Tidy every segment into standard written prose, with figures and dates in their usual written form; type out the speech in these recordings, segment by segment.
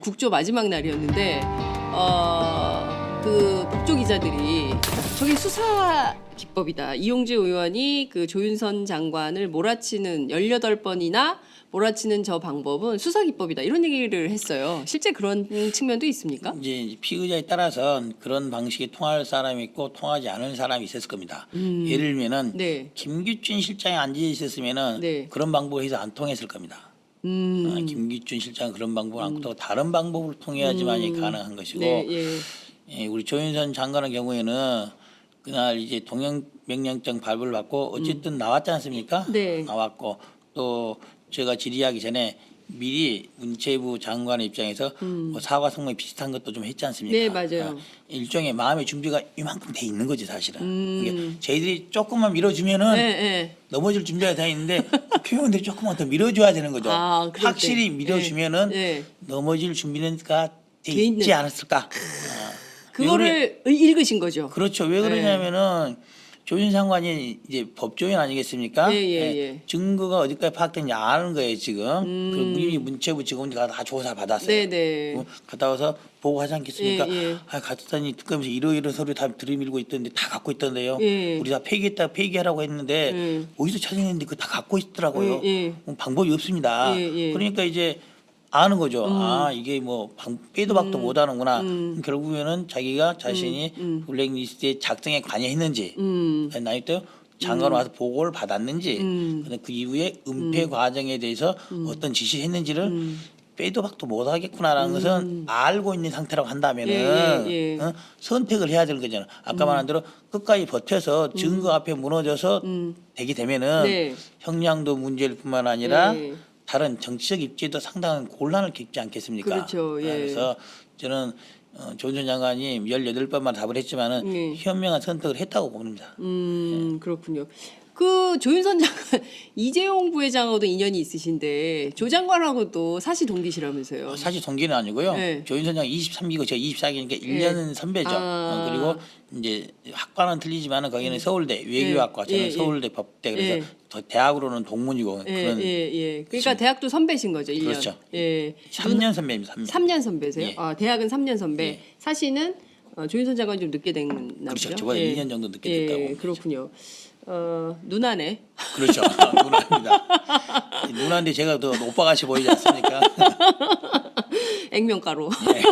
국조 마지막 날이었는데 그 국조 기자들이 저게 수사 기법이다. 이용재 의원이 그 조윤선 장관을 몰아치는 18번이나 몰아치는 저 방법은 수사 기법이다. 이런 얘기를 했어요. 실제 그런 측면도 있습니까? 이제 피의자에 따라서는 그런 방식이 통할 사람이 있고 통하지 않은 사람이 있었을 겁니다. 예를 들면은 네. 김규춘 실장이 앉아 있었으면은 네. 그런 방법을 해서 안 통했을 겁니다. 김규춘 실장 그런 방법을 안 통하고 다른 방법을 통해야지만이 가능한 것이고 네, 예. 예, 우리 조윤선 장관의 경우에는 그날 이제 동행 명령장 발부를 받고 어쨌든 나왔지 않습니까? 네. 나왔고 또 제가 질의하기 전에 미리 문체부 장관의 입장에서 뭐 사과 성명이 비슷한 것도 좀 했지 않습니까? 네, 맞아요. 일종의 마음의 준비가 이만큼 돼 있는 거지 사실은. 이게 저희들이 조금만 밀어주면은 네, 네. 넘어질 준비가 돼 있는데 국회의원들이 조금만 더 밀어줘야 되는 거죠. 아, 그럴 확실히 때. 밀어주면은 네. 넘어질 준비는 돼 돼 있는. 있지 않았을까? 그거를 읽으신 거죠. 그렇죠. 왜 그러냐면은 조윤 장관이 이제 법조인 아니겠습니까? 예, 예, 예. 증거가 어디까지 파악됐는지 아는 거예요 지금. 그리고 이미 문체부 직원들이 다 조사 받았어요. 네, 네. 갔다 와서 보고하지 않겠습니까? 예, 예. 아, 갔더니 특검에서 이러이러 서류 다 들이밀고 있던데 다 갖고 있던데요. 예. 우리 다 폐기하라고 했는데 어디서 찾아냈는데 그거 다 갖고 있더라고요. 예, 예. 방법이 없습니다. 예, 예. 그러니까 이제 아는 거죠. 아 이게 뭐 빼도 박도 못하는구나. 결국에는 자기가 자신이 블랙리스트에 작성에 관여했는지 나이 때 장관 와서 보고를 받았는지 근데 그 이후에 은폐 과정에 대해서 어떤 지시를 했는지를 빼도 박도 못하겠구나라는 것은 알고 있는 상태라고 한다면은 예, 예, 예. 선택을 해야 되는 거잖아요. 아까 말한 대로 끝까지 버텨서 증거 앞에 무너져서 되게 되면은 네. 형량도 문제일 뿐만 아니라 예. 다른 정치적 입지에도 상당한 곤란을 겪지 않겠습니까? 그렇죠. 예. 그래서 저는 조윤선 장관이 18번만 답을 했지만은 예. 현명한 선택을 했다고 봅니다. 그렇군요. 그 조윤선 장관 이재용 부회장하고도 인연이 있으신데 조 장관하고도 사시 동기시라면서요. 사실 동기는 아니고요. 네. 조윤선 장관 23기고 제가 24기니까 1년 선배죠. 아. 그리고 이제 학과는 틀리지만은 거기는 서울대 외교학과, 저는 예, 예. 서울대 법대 그래서 예. 더 대학으로는 동문이고 예, 그런 예. 그러니까 대학도 선배신 거죠, 1년. 그렇죠. 예. 3년 선배입니다. 3년. 3년 선배세요? 예. 아, 대학은 3년 선배. 예. 사시는 조윤선 장관이 좀 늦게 됐나 그렇죠. 보죠? 저보다 2년 정도 늦게 됐다고 예, 보면 그렇군요. 누나네. 그렇죠. 누나입니다. 누나인데 제가 더 오빠같이 보이지 않습니까? 액면가로. 네.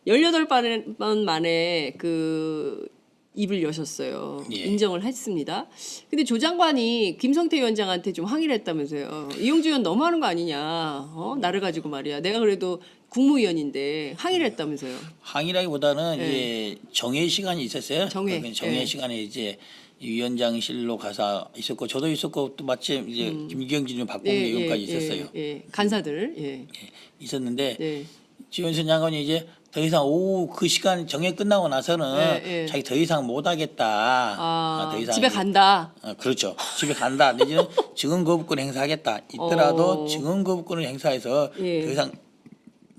18번 만에 그 입을 여셨어요. 예. 인정을 했습니다. 근데 조 장관이 김성태 위원장한테 좀 항의를 했다면서요. 이용주 의원 너무하는 거 아니냐. 나를 가지고 말이야. 내가 그래도 국무위원인데 항의를 했다면서요. 항의라기보다는 이제 정회 시간이 있었어요. 정회. 그러니까 정회 예. 시간에 이제 위원장실로 가서 있었고 저도 있었고 또 마침 이제 김경진 박봉계 의원까지 있었어요. 예. 간사들. 예. 있었는데 네. 지원선 장관이 이제 더 이상 오후 그 시간 정회 끝나고 나서는 예, 예. 자기 더 이상 못 하겠다. 더 이상 집에 이제 간다. 그렇죠. 집에 간다. 내지는 증언 거부권 행사하겠다. 있더라도 증언 거부권을 행사해서 예. 더 이상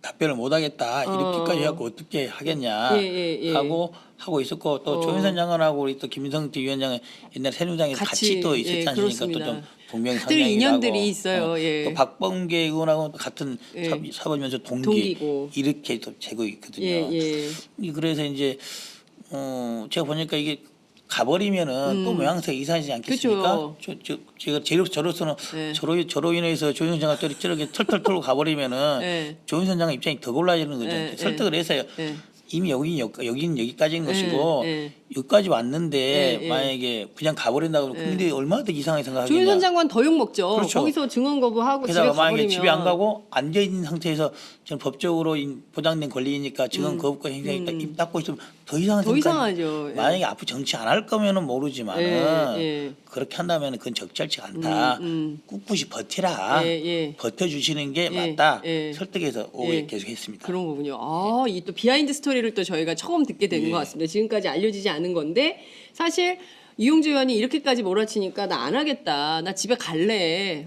답변을 못 하겠다. 이렇게까지 해갖고 어떻게 하겠냐 예. 하고 있었고 또 조윤선 장관하고 우리 또 김성태 위원장은 옛날 새누리당에서 같이 또 있었지 않습니까? 또 그렇습니다. 좀 동명상련이라고. 늘 인연들이 있어요. 예. 또 박범계 의원하고 또 같은 예. 사법연수 동기고. 이렇게 또 재고 있거든요. 예. 그래서 이제 제가 보니까 이게 가버리면은 또 모양새가 이상하지 않겠습니까? 제가 저로서는 네. 저로 인해서 조윤선 장관 저렇게 털털 털고 가버리면은 네. 조윤선 장관 입장이 더 곤란해지는 거죠. 네. 설득을 해서요. 네. 이미 여기는 여기까지인 것이고 네. 여기까지 왔는데 네. 만약에 그냥 가버린다고 그러면 국민들이 얼마나 더 이상하게 생각하겠냐. 조윤선 장관 더 욕 먹죠. 그렇죠. 거기서 증언 거부하고 집에 게다가 만약에 가버리면 집에 안 가고 앉아 있는 상태에서 저는 법적으로 보장된 권리이니까 증언 거부권 행사했다 입 닫고 있으면 더 이상한 더 생각이- 이상하죠. 예. 만약에 앞으로 정치 안 할 거면은 모르지만은 예. 그렇게 한다면 그건 적절치 않다. 꿋꿋이 버티라. 예. 버텨주시는 게 예. 맞다. 예. 설득해서 오후에 예. 계속했습니다. 그런 거군요. 이 또 비하인드 스토리를 또 저희가 처음 듣게 된 예. 것 같습니다. 지금까지 알려지지 않은 건데 사실 이용주 의원이 이렇게까지 몰아치니까 나 안 하겠다. 나 집에 갈래.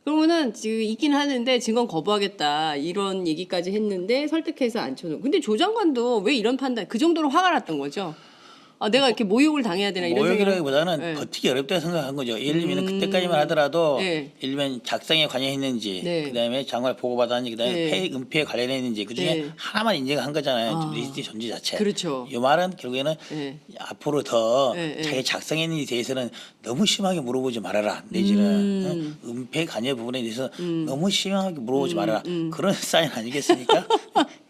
그러면은 지금 있긴 하는데 증언 거부하겠다. 이런 얘기까지 했는데 설득해서 앉혀놓은. 근데 조 장관도 왜 이런 판단? 그 정도로 화가 났던 거죠? 아, 내가 이렇게 모욕을 당해야 되나 이런 생각. 모욕이라기보다는 네. 버티기 어렵다고 생각한 거죠. 예를 들면 그때까지만 하더라도 네. 예를 들면 작성에 관여했는지 네. 그다음에 장관을 보고받았는지 그다음에 네. 폐 은폐에 관련했는지 그중에 네. 하나만 인정을 한 거잖아요. 리스트 존재 자체. 그렇죠. 이 말은 결국에는 네. 앞으로 더 네. 자기 작성했는지 대해서는 너무 심하게 물어보지 말아라. 내지는 은폐 관여 부분에 대해서 너무 심하게 물어보지 말아라. 그런 사인 아니겠습니까?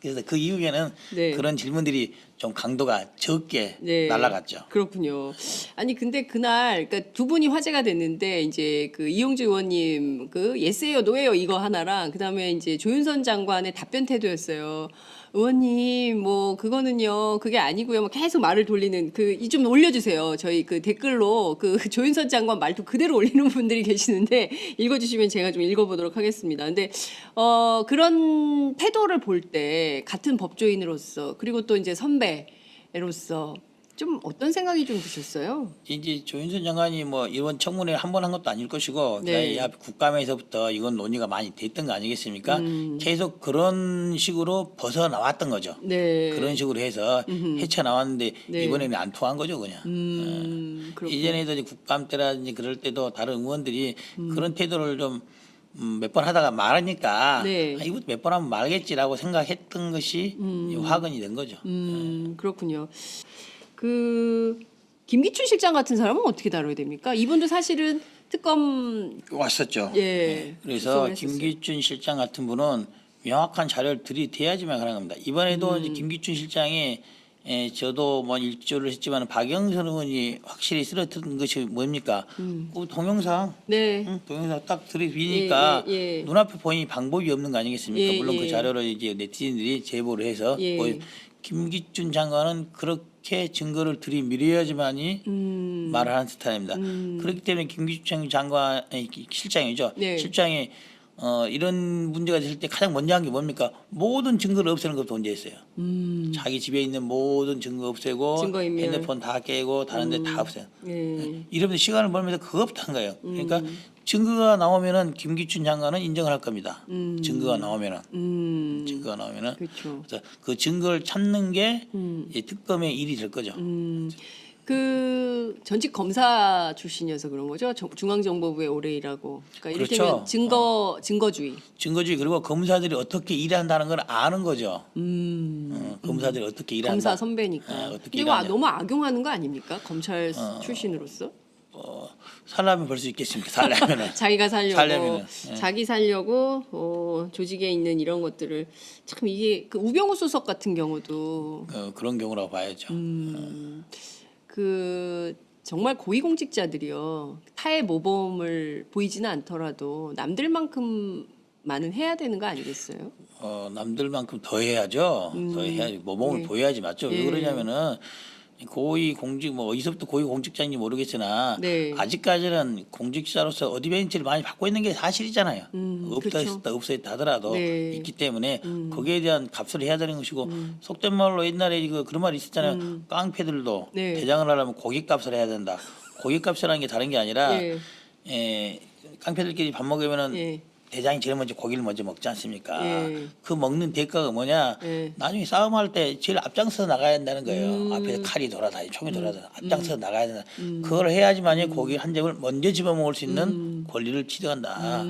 그래서 그 이후에는 네. 그런 질문들이 좀 강도가 적게 네. 날아갔죠. 그렇군요. 아니 근데 그날 그러니까 두 분이 화제가 됐는데 이제 그 이용주 의원님 그 예스예요 노예요 이거 하나랑 그다음에 이제 조윤선 장관의 답변 태도였어요. 의원님 뭐 그거는요 그게 아니고요. 뭐 계속 말을 돌리는 그 이 좀 올려주세요. 저희 그 댓글로 그 조윤선 장관 말투 그대로 올리는 분들이 계시는데 읽어주시면 제가 좀 읽어보도록 하겠습니다. 근데 그런 태도를 볼 때 같은 법조인으로서 그리고 또 이제 선배로서 좀 어떤 생각이 좀 드셨어요? 이제 조윤선 장관이 뭐 이번 청문회 한 번 한 것도 아닐 것이고 네. 그다음에 국감에서부터 이건 논의가 많이 됐던 거 아니겠습니까? 계속 그런 식으로 벗어 나왔던 거죠. 네. 그런 식으로 해서 헤쳐 나왔는데 네. 이번에는 안 통한 거죠, 그냥. 그렇군요. 이전에도 이제 국감 때라든지 그럴 때도 다른 의원들이 그런 태도를 좀 몇 번 하다가 말하니까 네. 아, 이거 몇 번 하면 말겠지라고 생각했던 것이 화근이 된 거죠. 그렇군요. 그 김기춘 실장 같은 사람은 어떻게 다뤄야 됩니까? 이분도 사실은 특검 왔었죠. 예. 그래서 구성을 했었어요. 김기춘 실장 같은 분은 명확한 자료를 들이대야지만 가능한 겁니다. 이번에도 이제 김기춘 실장이 저도 뭐 일조를 했지만 박영선 의원이 확실히 쓰러뜨린 것이 뭡니까? 그 동영상, 네. 동영상 딱 들이비니까 예, 예. 눈앞에 보니 방법이 없는 거 아니겠습니까? 예, 물론 그 예. 자료를 이제 네티즌들이 제보를 해서 예. 김기춘 장관은 그렇게 증거를 들이밀어야지만이 말을 하는 스타일입니다. 그렇기 때문에 김기춘 장관 실장이죠. 네. 실장이 이런 문제가 됐을 때 가장 먼저 한 게 뭡니까? 모든 증거를 없애는 것부터 먼저 했어요. 자기 집에 있는 모든 증거 없애고 증거인멸. 핸드폰 다 깨고 다른 데 다 없애요. 예. 이러면 시간을 벌면서 그것부터 한 거예요. 그러니까 증거가 나오면은 김기춘 장관은 인정을 할 겁니다. 증거가 나오면은 증거가 나오면은 그렇죠. 그래서 그 증거를 찾는 게 이제 특검의 일이 될 거죠. 그 전직 검사 출신이어서 그런 거죠. 중앙정보부에 오래 일하고. 그러니까 그렇죠. 이를테면 증거주의. 증거주의 그리고 검사들이 어떻게 일한다는 걸 아는 거죠. 검사들이 어떻게 일한다. 검사 선배니까. 어떻게 근데 이거 일하냐. 너무 악용하는 거 아닙니까? 검찰 출신으로서. 살라면 볼 수 있겠습니까? 살려면은 자기가 살려고 살려면은, 예. 자기 살려고 조직에 있는 이런 것들을 참 이게 그 우병우 수석 같은 경우도 그런 경우라고 봐야죠. 그 정말 고위공직자들이요 타의 모범을 보이지는 않더라도 남들만큼만은 해야 되는 거 아니겠어요? 남들만큼 더 해야죠. 더 해야지. 모범을 예. 보여야지 맞죠. 왜 예. 그러냐면은 고위 공직 뭐 어디서부터 고위 공직자인지 모르겠으나 네. 아직까지는 공직자로서 어드밴티지를 많이 받고 있는 게 사실이잖아요. 없다 그렇죠. 했다 없었다 하더라도 네. 있기 때문에 거기에 대한 값을 해야 되는 것이고 속된 말로 옛날에 이거 그런 말이 있었잖아요. 깡패들도 네. 대장을 하려면 고깃값을 해야 된다. 고깃값이라는 게 다른 게 아니라 예. 깡패들끼리 밥 먹으면은 예. 대장이 제일 먼저 고기를 먼저 먹지 않습니까? 예. 그 먹는 대가가 뭐냐? 예. 나중에 싸움할 때 제일 앞장서서 나가야 된다는 거예요. 앞에서 칼이 돌아다니, 총이 돌아다니, 앞장서서 나가야 된다. 그걸 해야지만이 고기 한 점을 먼저 집어 먹을 수 있는 권리를 취득한다.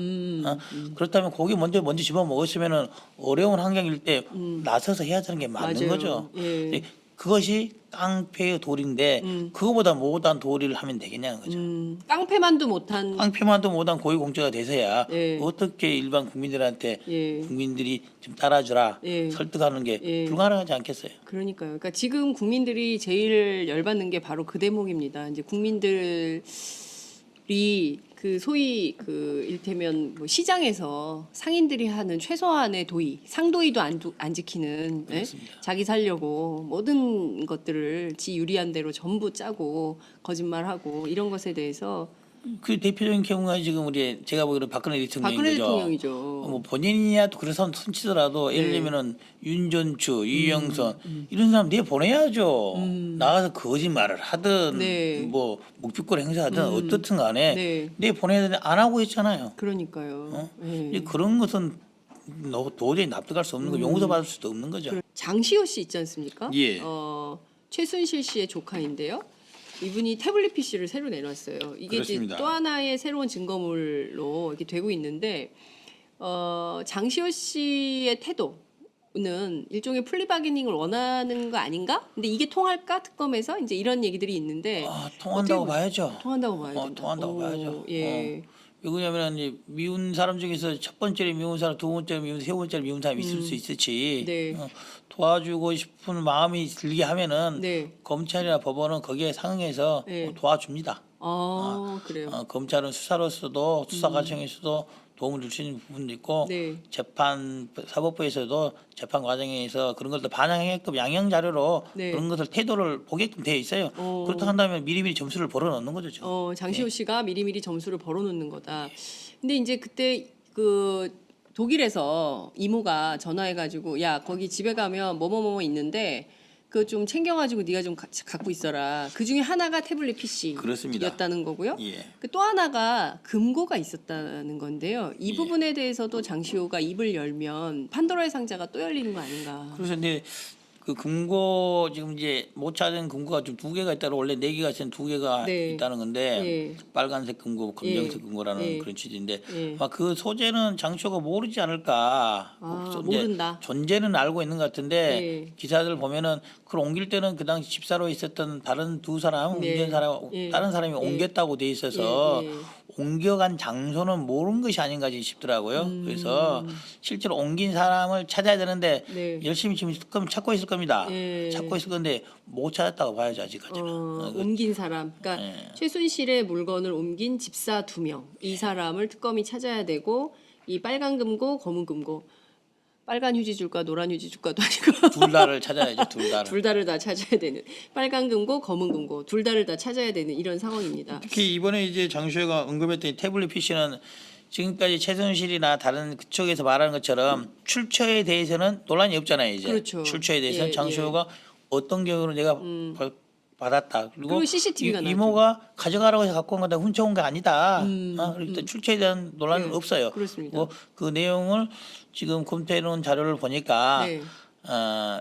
그렇다면 고기 먼저 집어 먹었으면은 어려운 환경일 때 나서서 해야 되는 게 맞는 맞아요. 거죠. 예. 근데 그것이 깡패의 도리인데 그거보다 못한 도리를 하면 되겠냐는 거죠. 깡패만도 못한 깡패만도 못한 고위공직자가 돼서야 예. 어떻게 일반 국민들한테 예. 국민들이 좀 따라주라 예. 설득하는 게 예. 불가능하지 않겠어요? 그러니까요. 그러니까 지금 국민들이 제일 열받는 게 바로 그 대목입니다. 이제 국민들이 그 소위 그 일테면 뭐 시장에서 상인들이 하는 최소한의 도의, 상도의도 안 지키는 예? 자기 살려고 모든 것들을 지 유리한 대로 전부 짜고 거짓말하고 이런 것에 대해서 그 대표적인 경우가 지금 우리 제가 보기로 박근혜 대통령인 박근혜 거죠. 대통령이죠. 뭐 본인이야도 그래서 손치더라도 예를 들면은 윤전추, 유영선 이런 사람 내 보내야죠. 나가서 거짓말을 하든 네. 뭐 묵비권 행사하든 어떻든 간에 네. 내 보내야 되는데 안 하고 있잖아요. 그러니까요. 예. 이제 그런 것은 도저히 납득할 수 없는 거 용서 받을 수도 없는 거죠. 장시호 씨 있지 않습니까? 예. 최순실 씨의 조카인데요. 이분이 태블릿 PC를 새로 내놨어요. 이게 이제 그렇습니다. 또 하나의 새로운 증거물로 이렇게 되고 있는데 장시호 씨의 태도는 일종의 플리바게닝을 원하는 거 아닌가? 근데 이게 통할까? 특검에서 이제 이런 얘기들이 있는데 통한다고 어떻게 봐야죠. 통한다고 봐야 된다. 통한다고 오, 봐야죠. 예. 왜 그러냐면 이제 미운 사람 중에서 첫 번째로 미운 사람, 두 번째로 미운, 세 번째로 미운 사람이 있을 수 있을지 네. 도와주고 싶은 마음이 들게 하면은 네. 검찰이나 법원은 거기에 상응해서 네. 도와줍니다. 그래요. 검찰은 수사로서도 수사 과정에서도 도움을 줄 수 있는 부분도 있고 네. 재판 사법부에서도 재판 과정에서 그런 것들 반영하게끔 양형 자료로 네. 그런 것을 태도를 보게끔 되어 있어요. 그렇다 한다면 미리미리 점수를 벌어넣는 거죠. 지금. 장시호 씨가 미리미리 점수를 벌어놓는 거다. 근데 이제 그때 그 독일에서 이모가 전화해가지고 야 거기 집에 가면 뭐뭐뭐 있는데 그거 좀 챙겨가지고 네가 좀 갖고 있어라. 그 중에 하나가 태블릿 그렇습니다. PC였다는 거고요. 예. 그 또 하나가 금고가 있었다는 건데요. 이 예. 부분에 대해서도 장시호가 입을 열면 판도라의 상자가 또 열리는 거 아닌가. 그래서 근데 그 금고 지금 이제 못 찾은 금고가 좀 두 개가 있다고 원래 네 개가 있었는 두 개가 네. 있다는 건데 예. 빨간색 금고, 검정색 예. 금고라는 예. 그런 취지인데 예. 아마 그 소재는 장시호가 모르지 않을까. 이제 모른다. 존재는 알고 있는 것 같은데 예. 기사들 보면은 그걸 옮길 때는 그 당시 집사로 있었던 다른 두 사람, 네. 옮긴 사람, 예. 다른 사람이 예. 옮겼다고 돼 있어서 예. 예. 옮겨간 장소는 모르는 것이 아닌가 싶더라고요. 그래서 실제로 옮긴 사람을 찾아야 되는데 네. 열심히 지금 찾고 있을 겁니다. 예. 찾고 있을 건데 못 찾았다고 봐야죠 아직까지는. 옮긴 사람, 그러니까 예. 최순실의 물건을 옮긴 집사 2명, 이 사람을 특검이 찾아야 되고 이 빨간 금고, 검은 금고, 빨간 휴지 줄까 노란 휴지 줄까도 아니고 둘 다를 찾아야죠. 둘 다를. 둘 다를 다 찾아야 되는 빨간 금고, 검은 금고, 둘 다를 다 찾아야 되는 이런 상황입니다. 특히 이번에 이제 장시호가 언급했던 이 태블릿 PC는 지금까지 최순실이나 다른 그쪽에서 말하는 것처럼 출처에 대해서는 논란이 없잖아요. 이제 그렇죠. 출처에 대해서는 예, 장시호가 어떤 경우로 내가 받았다. 그리고 CCTV 가 이모가 가져가라고 해서 갖고 온 건데 훔쳐온 게 아니다. 일단 출처에 대한 논란은 네, 없어요. 그렇습니다. 그 내용을 지금 검토해놓은 자료를 보니까 네.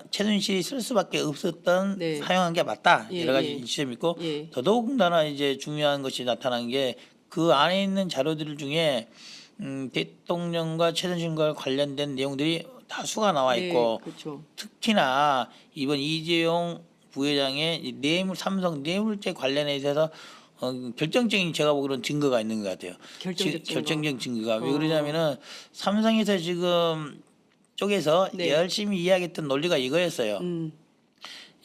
최순실이 쓸 수밖에 없었던 네. 사용한 게 맞다. 예, 여러 가지 예. 지점이 있고 예. 더더군다나 이제 중요한 것이 나타난 게 그 안에 있는 자료들 중에 대통령과 최순실과 관련된 내용들이 다수가 나와 있고 네, 그렇죠. 특히나 이번 이재용 부회장의 이 삼성 뇌물죄 관련에 있어서 결정적인 제가 보기로는 증거가 있는 것 같아요. 결정적 증거. 결정적 증거가 왜 그러냐면은 삼성에서 지금 쪽에서 네. 열심히 이야기했던 논리가 이거였어요.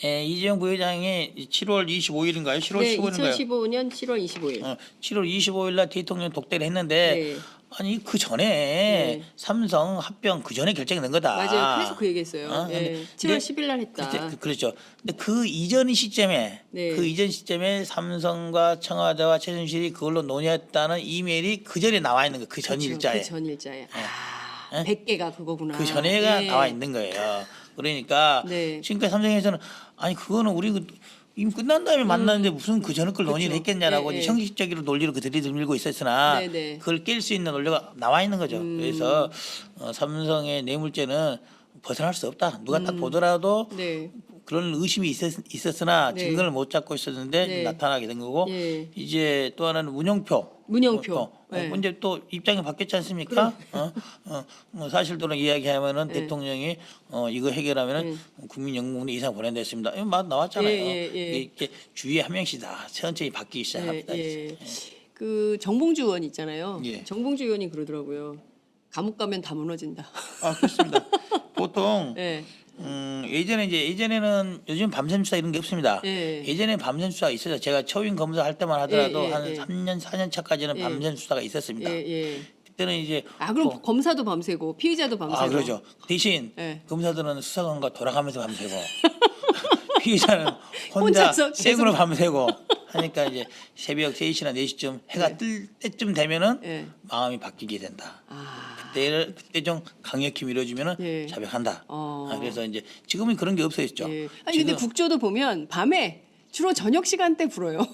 이재용 부회장이 7월 25일인가요? 7월 네, 15일인가요? 2015년 7월 25일. 7월 25일 날 대통령 독대를 했는데 네. 아니 그 전에 네. 삼성 합병 그 전에 결정이 된 거다. 맞아요. 그래서 그 얘기했어요. 근데 7월 10일 날 했다. 그렇죠. 근데 그 이전 시점에 네. 그 이전 시점에 삼성과 청와대와 최순실이 그걸로 논의했다는 이메일이 그 전에 나와 있는 거. 그 전 그렇죠. 일자에. 그 전 일자에. 100개가 그거구나. 그 전에가 네. 나와 있는 거예요. 그러니까 네. 지금까지 삼성에서는 아니 그거는 우리 이미 끝난 다음에 만났는데 무슨 그 전에 걸 논의를 그렇죠. 했겠냐라고 예, 예. 형식적으로 논리로 그 들이밀고 있었으나 네, 네. 그걸 깰 수 있는 논리가 나와 있는 거죠. 그래서 삼성의 뇌물죄는 벗어날 수 없다. 누가 딱 보더라도 네. 그런 의심이 있었으나 네. 증거를 못 잡고 있었는데 네. 나타나게 된 거고 예. 이제 또 하나는 문영표. 네. 이제 또 입장이 바뀌었지 않습니까? 사실대로 이야기하면은 네. 대통령이 이거 해결하면은 국민연금에 이상 보낸다 했습니다. 이거 막 나왔잖아요. 예. 이게 주위에 한 명씩 다 천천히 바뀌기 시작합니다. 예. 그 정봉주 의원 있잖아요. 예. 정봉주 의원이 그러더라고요. 감옥 가면 다 무너진다. 그렇습니다. 보통 예. 예전에는 요즘 밤샘 수사 이런 게 없습니다. 예. 예전에 밤샘 수사가 있어서 제가 처임 검사 할 때만 하더라도 예, 예, 한 예. 3년 4년 차까지는 예. 밤샘 수사가 있었습니다. 예. 그때는 이제 그럼 검사도 밤새고 피의자도 밤새고. 그러죠. 대신 예. 검사들은 수사관과 돌아가면서 밤새고 피의자는 혼자 혼자서 생으로 계속- 밤새고 하니까 이제 새벽 3시나 4시쯤 해가 뜰 때쯤 되면은 예. 마음이 바뀌게 된다. 아. 그때 좀 강력히 밀어주면은 예. 자백한다. 어. 그래서 이제 지금은 그런 게 없어졌죠. 예. 아니 근데 국조도 보면 밤에 주로 저녁 시간대 불어요.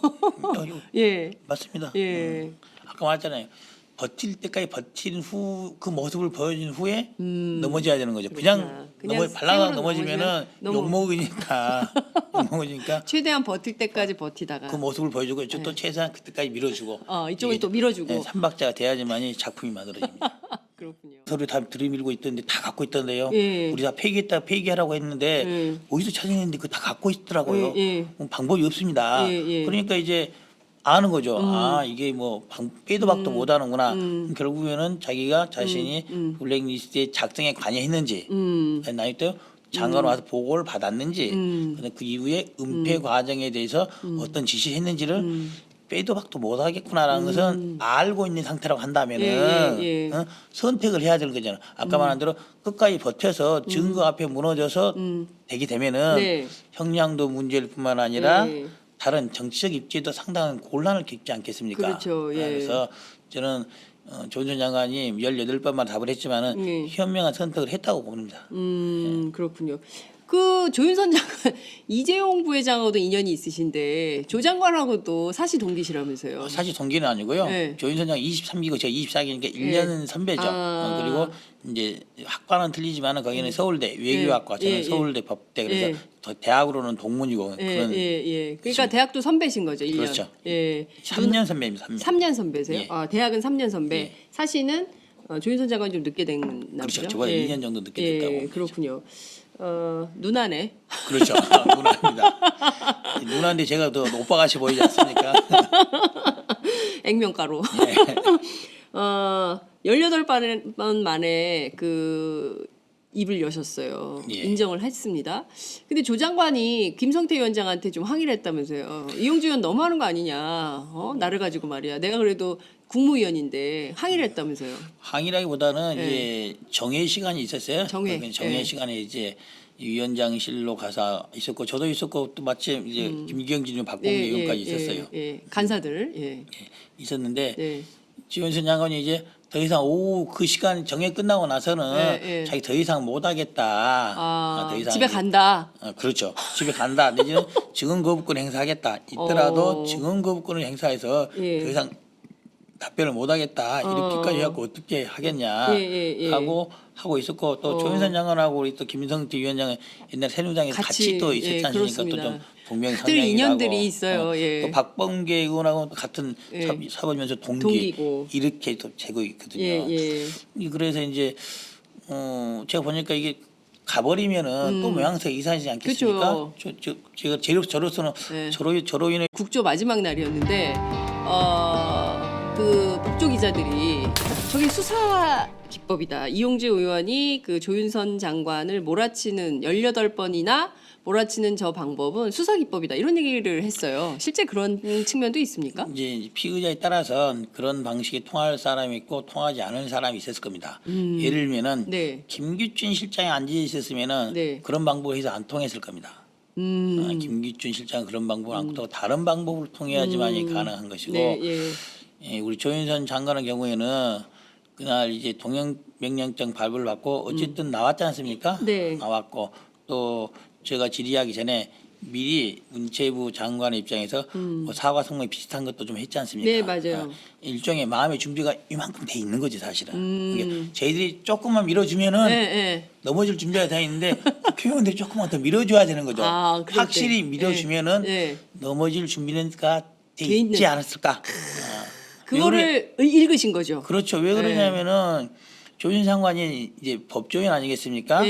예. 맞습니다. 예. 아까 말했잖아요. 버틸 때까지 버틴 후 그 모습을 보여준 후에 넘어져야 되는 거죠. 그냥 발랑락 넘어지면은 너무 욕 먹으니까 욕 먹으니까 최대한 버틸 때까지 버티다가 그 모습을 보여주고 이쪽 또 최대한 그때까지 밀어주고 이쪽은 이게 또 밀어주고. 3박자가 돼야지만이 작품이 만들어집니다. 그렇군요. 서로 다 들이밀고 있던데 다 갖고 있던데요. 예. 우리 다 폐기하라고 했는데 예. 어디서 찾아냈는데 그거 다 갖고 있더라고요. 예. 방법이 없습니다. 예. 그러니까 이제 아는 거죠. 이게 뭐 빼도 박도 못 하는구나. 결국에는 자기가 자신이 블랙리스트에 작성에 관여했는지 나이 때 장관 와서 보고를 받았는지 근데 그 이후에 은폐 과정에 대해서 어떤 지시를 했는지를 빼도 박도 못 하겠구나라는 것은 알고 있는 상태라고 한다면은 예. 선택을 해야 되는 거잖아. 아까 말한 대로 끝까지 버텨서 증거 앞에 무너져서 되게 되면은 네. 형량도 문제일 뿐만 아니라 예. 다른 정치적 입지에도 상당한 곤란을 겪지 않겠습니까? 그렇죠. 예. 그래서 저는 조윤선 장관이 18번만 답을 했지만은 예. 현명한 선택을 했다고 봅니다. 그렇군요. 그 조윤선 장관 이재용 부회장하고도 인연이 있으신데 조 장관하고도 사시 동기시라면서요. 사실 동기는 아니고요. 네. 조윤선 장관 23기고 제가 24기니까 1년 선배죠. 그리고 이제 학과는 틀리지만은 거기는 서울대 외교학과, 저는 예. 서울대 법대 그래서 더 대학으로는 동문이고 그런 그러니까 대학도 선배신 거죠, 1년. 그렇죠. 예. 3년 선배입니다. 3년. 3년 선배세요? 예. 대학은 3년 선배. 예. 사시는 조윤선 장관이 좀 늦게 됐나 그렇죠. 보죠. 저보다 2년 정도 늦게 됐다고 봅니다. 그렇군요. 누나네. 그렇죠. 누나입니다. 누나인데 제가 더 오빠같이 보이지 않습니까? 액면가로. 네. 18번 만에 그 입을 여셨어요. 예. 인정을 했습니다. 근데 조 장관이 김성태 위원장한테 좀 항의를 했다면서요. 이용주 의원 너무하는 거 아니냐. 나를 가지고 말이야. 내가 그래도 국무위원인데 항의를 했다면서요. 항의라기보다는 이제 정회 시간이 있었어요. 정회. 예. 시간에 이제 위원장실로 가서 있었고 저도 있었고 또 마침 이제 김경진 박봉계 의원까지 있었어요. 간사들. 있었는데 네. 지원선 장관이 이제 더 이상 오후 그 시간 정회 끝나고 나서는 자기 더 이상 못 하겠다. 더 이상 집에 간다. 그렇죠. 집에 간다. 내지는 증언 거부권 행사하겠다. 있더라도 증언 거부권을 행사해서 더 이상 답변을 못 하겠다. 이렇게까지 해갖고 어떻게 하겠냐 하고 있었고 또 조윤선 장관하고 우리 또 김성태 위원장은 옛날 새누리당에서 같이 또 있었지 않습니까? 또 좀 동명상련이라고. 인연들이 있어요. 또 박범계 의원하고 같은 사법연수 동기고. 이렇게 또 재고 있거든요. 그래서 이제 제가 보니까 이게 가버리면은 또 모양새가 이상하지 않겠습니까? 제가 저로서는 저로 인해 국조 마지막 날이었는데 그 법조 기자들이 저게 수사 기법이다. 이용재 의원이 그 조윤선 장관을 몰아치는 18번이나 몰아치는 저 방법은 수사 기법이다. 이런 얘기를 했어요. 실제 그런 측면도 있습니까? 이제 피의자에 따라서는 그런 방식의 통할 사람이 있고 통하지 않은 사람이 있었을 겁니다. 예를 들면은 김규춘 실장이 앉아 있었으면은 그런 방법을 해서 안 통했을 겁니다. 김규춘 실장 그런 방법을 안 통하고 다른 방법을 통해야지만이 가능한 것이고 우리 조윤선 장관의 경우에는 그날 이제 동행 명령장 발부를 받고 어쨌든 나왔지 않습니까? 나왔고 또 제가 질의하기 전에 미리 문체부 장관의 입장에서 뭐 사과 성명이 비슷한 것도 좀 했지 않습니까? 네, 맞아요. 일종의 마음의 준비가 이만큼 돼 있는 거지 사실은. 이게 저희들이 조금만 밀어주면은 넘어질 준비가 돼 있는데 국회의원들이 조금만 더 밀어줘야 되는 거죠. 확실히 밀어주면은 넘어질 준비가 돼 있지 않았을까? 그거를 읽으신 거죠. 그렇죠. 왜 그러냐면은 조윤선 장관이 이제 법조인 아니겠습니까?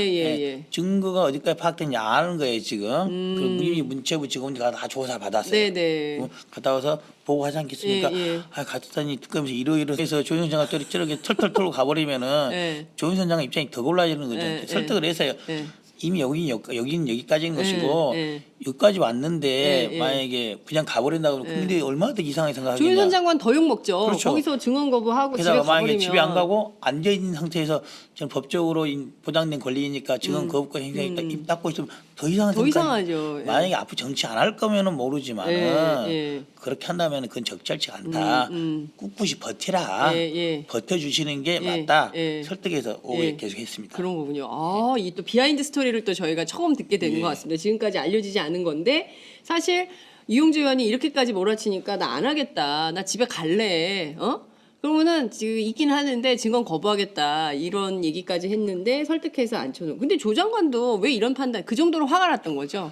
증거가 어디까지 파악됐는지 아는 거예요 지금. 그 이미 문체부 직원들이 다 조사 받았어요. 갔다 와서 보고하지 않겠습니까? 갔더니 특검에서 이러해서 조윤선 장관 저렇게 털털 털고 가버리면은 조윤선 장관 입장이 더 곤란해지는 거죠. 설득을 해서요. 이미 여기는 여기까지인 것이고 여기까지 왔는데 만약에 그냥 가버린다고 그러면 국민들이 얼마나 더 이상하게 생각하겠냐. 조윤선 장관 더 욕먹죠. 그렇죠. 거기서 증언 거부하고 집에 게다가 가버리면. 만약에 집에 안 가고 앉아 있는 상태에서 저는 법적으로 보장된 권리니까 증언 거부권 행사했다 입 닫고 있으면 더 이상한 더 이상하죠. 만약에 앞으로 정치 안 할 거면은 모르지만은 그렇게 한다면은 그건 적절치가 않다. 꿋꿋이 버티라. 버텨주시는 게 맞다. 설득해서 오해 계속했습니다. 그런 거군요. 이 또 비하인드 스토리를 또 저희가 처음 듣게 되는 것 같습니다. 지금까지 알려지지 않은 건데 사실 이용주 의원이 이렇게까지 몰아치니까 나 안 하겠다. 나 집에 갈래. 그러면은 지금 있긴 하는데 증언 거부하겠다 이런 얘기까지 했는데 설득해서 앉혀놓은. 근데 조 장관도 왜 이런 판단? 그 정도로 화가 났던 거죠.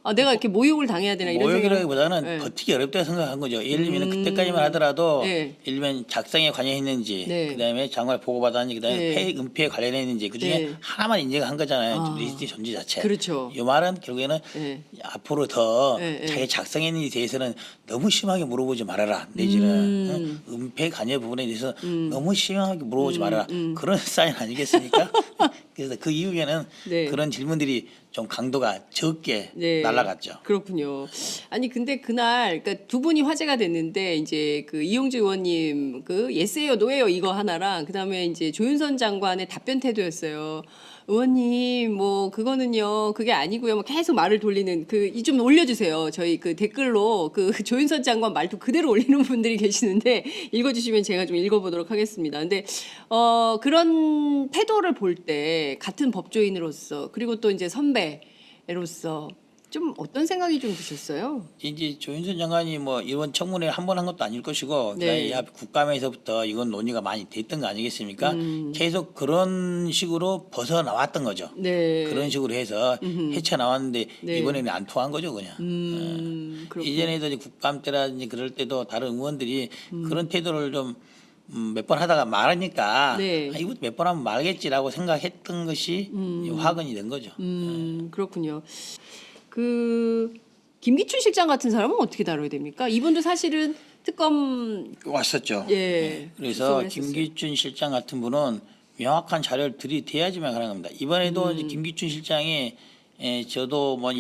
아, 내가 이렇게 모욕을 당해야 되나 이런 생각. 모욕이라기보다는 네. 버티기 어렵다고 생각한 거죠. 예를 들면 그때까지만 하더라도 네. 예를 들면 작성에 관여했는지 네. 그다음에 장관을 보고받았는지 그다음에 네. 폐 은폐에 관련했는지 그중에 네. 하나만 인정한 거잖아요. 리스트 존재 자체. 그렇죠. 이 말은 결국에는 네. 앞으로 더 네, 네. 자기 작성했는지 대해서는 너무 심하게 물어보지 말아라. 내지는 은폐 관여 부분에 대해서 너무 심하게 물어보지 말아라. 그런 사인 아니겠습니까? 그래서 그 이후에는 네. 그런 질문들이 좀 강도가 적게 네. 날아갔죠. 그렇군요. 아니 근데 그날 그러니까 두 분이 화제가 됐는데 이제 그 이용주 의원님 그 예스예요 노예요 이거 하나랑 그다음에 이제 조윤선 장관의 답변 태도였어요. 의원님 뭐 그거는요 그게 아니고요. 뭐 계속 말을 돌리는 그 이 좀 올려주세요. 저희 그 댓글로 그 조윤선 장관 말투 그대로 올리는 분들이 계시는데 읽어주시면 제가 좀 읽어보도록 하겠습니다. 근데 그런 태도를 볼 때 같은 법조인으로서 그리고 또 이제 선배로서 좀 어떤 생각이 좀 드셨어요? 이제 조윤선 장관이 뭐 이번 청문회 한 번 한 것도 아닐 것이고 네. 그다음에 국감에서부터 이건 논의가 많이 됐던 거 아니겠습니까? 계속 그런 식으로 벗어 나왔던 거죠. 네. 그런 식으로 해서 헤쳐 나왔는데 네. 이번에는 안 통한 거죠, 그냥. 그렇군요. 이전에도 이제 국감 때라든지 그럴 때도 다른 의원들이 그런 태도를 좀 몇 번 하다가 말하니까 네. 아, 이거 몇 번 하면 말겠지라고 생각했던 것이 화근이 된 거죠. 그렇군요. 그 김기춘 실장 같은 사람은 어떻게 다뤄야 됩니까? 이분도 사실은 특검 왔었죠. 예. 네. 그래서 출석을 했었어요. 김기춘 실장 같은 분은 명확한 자료를 들이대야지만 가능합니다. 이번에도 이제 김기춘 실장이 저도 뭐